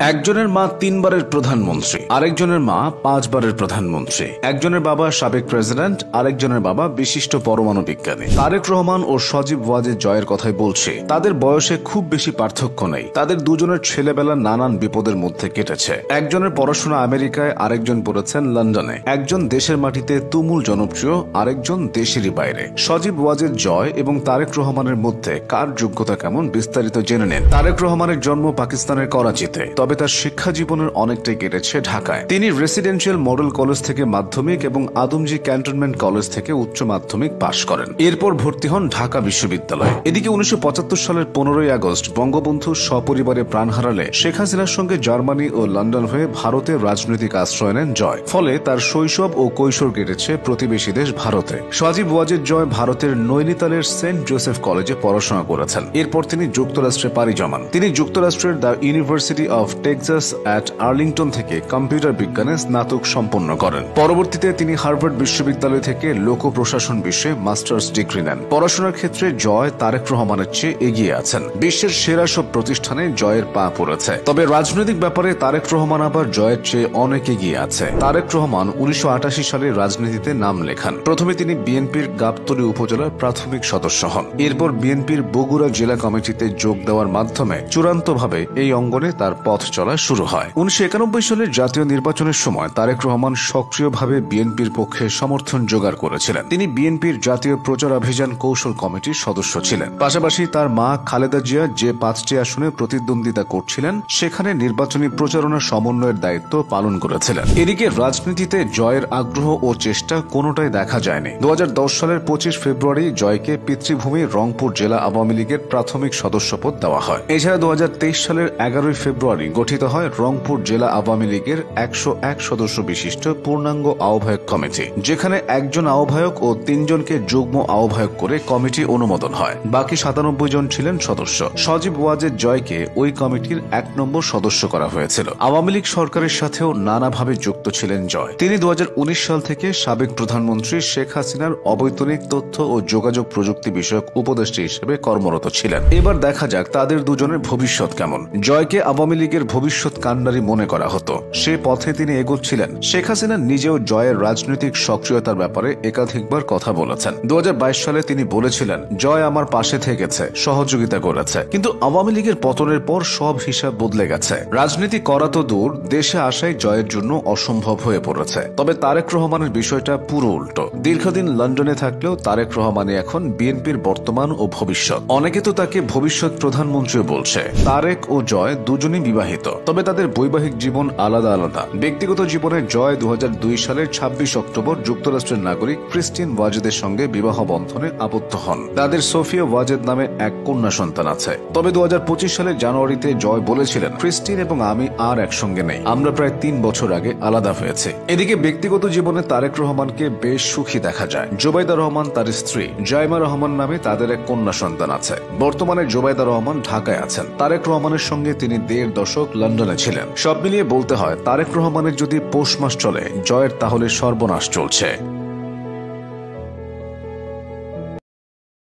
একজনের মা 3 বারের প্রধানমন্ত্রী, আরেকজনের মা 5 বারের প্রধানমন্ত্রী। একজনের বাবা সাবেক প্রেসিডেন্ট, আরেকজনের বাবা বিশিষ্ট পরমাণু বিজ্ঞানী। তারেক রহমান ও সজীব ওয়াজেদ জয়ের কথাই বলছি। তাদের বয়সে খুব বেশি পার্থক্য নেই। তাদের দুজনের ছেলেবেলা নানান বিপদের মধ্যে কেটেছে। একজনের পড়াশোনা আমেরিকায়, আরেকজন পড়েছেন লন্ডনে। একজন দেশের মাটিতে তুমুল জনপ্রিয়, আরেকজন দেশেরই বাইরে। সজীব ওয়াজেদ জয় এবং তারেক রহমানের মধ্যে কার যোগ্যতা কেমন বিস্তারিত জেনে নেন। তারেক রহমানের জন্ম পাকিস্তানের করাচিতে, তবে তার শিক্ষা জীবনের অনেকটাই কেটেছে ঢাকায়। তিনি রেসিডেন্সিয়াল মডেল কলেজ থেকে মাধ্যমিক এবং আদমজী ক্যান্টনমেন্ট কলেজ থেকে উচ্চ মাধ্যমিক পাশ করেন। এরপর ভর্তি হন ঢাকা বিশ্ববিদ্যালয়ে। এদিকে 1975 সালের 15ই আগস্ট বঙ্গবন্ধু সপরিবারে প্রাণ হারালে শেখ হাসিনার সঙ্গে জার্মানি ও লন্ডন হয়ে ভারতের রাজনৈতিক আশ্রয় নেন জয়। ফলে তার শৈশব ও কৈশোর কেটেছে প্রতিবেশী দেশ ভারতে। সজীব ওয়াজেদ জয় ভারতের নৈনিতালের সেন্ট জোসেফ কলেজে পড়াশোনা করেছেন। এরপর তিনি যুক্তরাষ্ট্রে পাড়ি জমান। তিনি যুক্তরাষ্ট্রের the university of Texas at Arlington থেকে কম্পিউটার বিজ্ঞানে স্নাতক সম্পন্ন করেন। পরবর্তীতে তিনি হার্ভার্ড বিশ্ববিদ্যালয় থেকে লোক প্রশাসন বিষয়ে মাস্টার্স ডিগ্রি নেন। পড়াশোনার ক্ষেত্রে জয় তারেক রহমানের চেয়ে এগিয়ে আছেন। বিশ্বের সেরা সব প্রতিষ্ঠানে জয়ের পা পড়েছে। তবে রাজনৈতিক ব্যাপারে তারেক রহমান আবার জয়ের চেয়ে অনেক এগিয়ে আছে। তারেক রহমান 1988 সালে রাজনীতিতে নাম লেখান। প্রথমে তিনি বিএনপির গাবতলী উপজেলার প্রাথমিক সদস্য হন। এরপর বিএনপির বগুড়া জেলা কমিটিতে যোগ দেওয়ার মাধ্যমে চূড়ান্তভাবে এই অঙ্গনে তার পথ চলা শুরু হয়। 1991 সালের জাতীয় নির্বাচনের সময় তারেক রহমান সক্রিয়ভাবে বিএনপির পক্ষে সমর্থন জোগাড় করেছিলেন। তিনি বিএনপির জাতীয় প্রচার অভিযান কৌশল কমিটির সদস্য ছিলেন। পাশাপাশি তার মা খালেদা জিয়া যে 5টি আসনে প্রতিদ্বন্দ্বিতা করছিলেন সেখানে নির্বাচনী প্রচারণা সমন্বয়ের দায়িত্ব পালন করেছিলেন। এদিকে রাজনীতিতে জয়ের আগ্রহ ও চেষ্টা কোনোটাই দেখা যায়নি। 2010 সালের 25 ফেব্রুয়ারি জয়কে পিতৃভূমি রংপুর জেলা আওয়ামী লীগের প্রাথমিক সদস্যপদ দেওয়া হয়। এছাড়া 2023 সালের 11 ফেব্রুয়ারি গঠিত হয় রংপুর জেলা আওয়ামী লীগের 101 সদস্য বিশিষ্ট পূর্ণাঙ্গ আহ্বায়ক কমিটি, যেখানে একজন আহ্বায়ক ও 3 জনকে যুগ্ম আহ্বায়ক করে কমিটি অনুমোদন হয়। বাকি 97 জন ছিলেন সদস্য। সজীব ওয়াজেদ জয়কে ওই কমিটির 1 নম্বর সদস্য করা হয়েছিল। আওয়ামী লীগ সরকারের সাথেও নানাভাবে যুক্ত ছিলেন জয়। তিনি 2019 সাল থেকে সাবেক প্রধানমন্ত্রী শেখ হাসিনার অবৈতনিক তথ্য ও যোগাযোগ প্রযুক্তি বিষয়ক উপদেষ্টা হিসেবে কর্মরত ছিলেন। এবার দেখা যাক তাদের দুজনের ভবিষ্যৎ কেমন। জয়কে আওয়ামী লীগের ভবিষ্যৎ কাণ্ডারি মনে করা হতো। সে পথে তিনি এগোচ্ছিলেন। শেখ হাসিনা নিজেও জয়ের রাজনৈতিক সক্রিয়তার ব্যাপারে একাধিকবার কথা বলেছেন। 2022 সালে তিনি বলেছিলেন, জয় আমার পাশে থেকেছে, সহযোগিতা করেছে, কিন্তু আওয়ামী লীগের পতনের পর সব হিসাব বদলে গেছে। রাজনীতি করা তো দূর, দেশে আসাই জয়ের জন্য অসম্ভব হয়ে পড়েছে। তবে তারেক রহমানের বিষয়টা পুরো উল্টো। দীর্ঘদিন লন্ডনে থাকলেও তারেক রহমানই এখন বিএনপির বর্তমান ও ভবিষ্যৎ। অনেকে তো তাকে ভবিষ্যৎ প্রধানমন্ত্রীও বলছে। তারেক ও জয় দুজনই বিবাহিত, তবে তাদের বৈবাহিক জীবন আলাদা আলাদা। ব্যক্তিগত জীবনে জয় 2002 সালের 26 অক্টোবর যুক্তরাষ্ট্রের নাগরিক ক্রিস্টিন ওয়াজেদের সঙ্গে বিবাহ বন্ধনে আবদ্ধ হন। তাদের সোফিয়া ওয়াজেদ নামে এক কন্যা সন্তান আছে। তবে 2025 সালের জানুয়ারিতে জয় বলেছিলেন, ক্রিস্টিন এবং আমি আর একসঙ্গে নেই, আমরা প্রায় 3 বছর আগে আলাদা হয়েছে। এদিকে ব্যক্তিগত জীবনে তারেক রহমানকে বেশ সুখী দেখা যায়। জোবাইদা রহমান তার স্ত্রী, জাইমা রহমান নামে তাদের এক কন্যা সন্তান আছে। বর্তমানে জোবাইদা রহমান ঢাকায় আছেন। তারেক রহমানের সঙ্গে তিনি 1.5 দশক লন্ডনে ছিলেন। সব মিলিয়ে বলতে হয়, তারেক রহমানের যদি পৌষ মাস চলে, জয়ের তাহলে সর্বনাশ চলছে।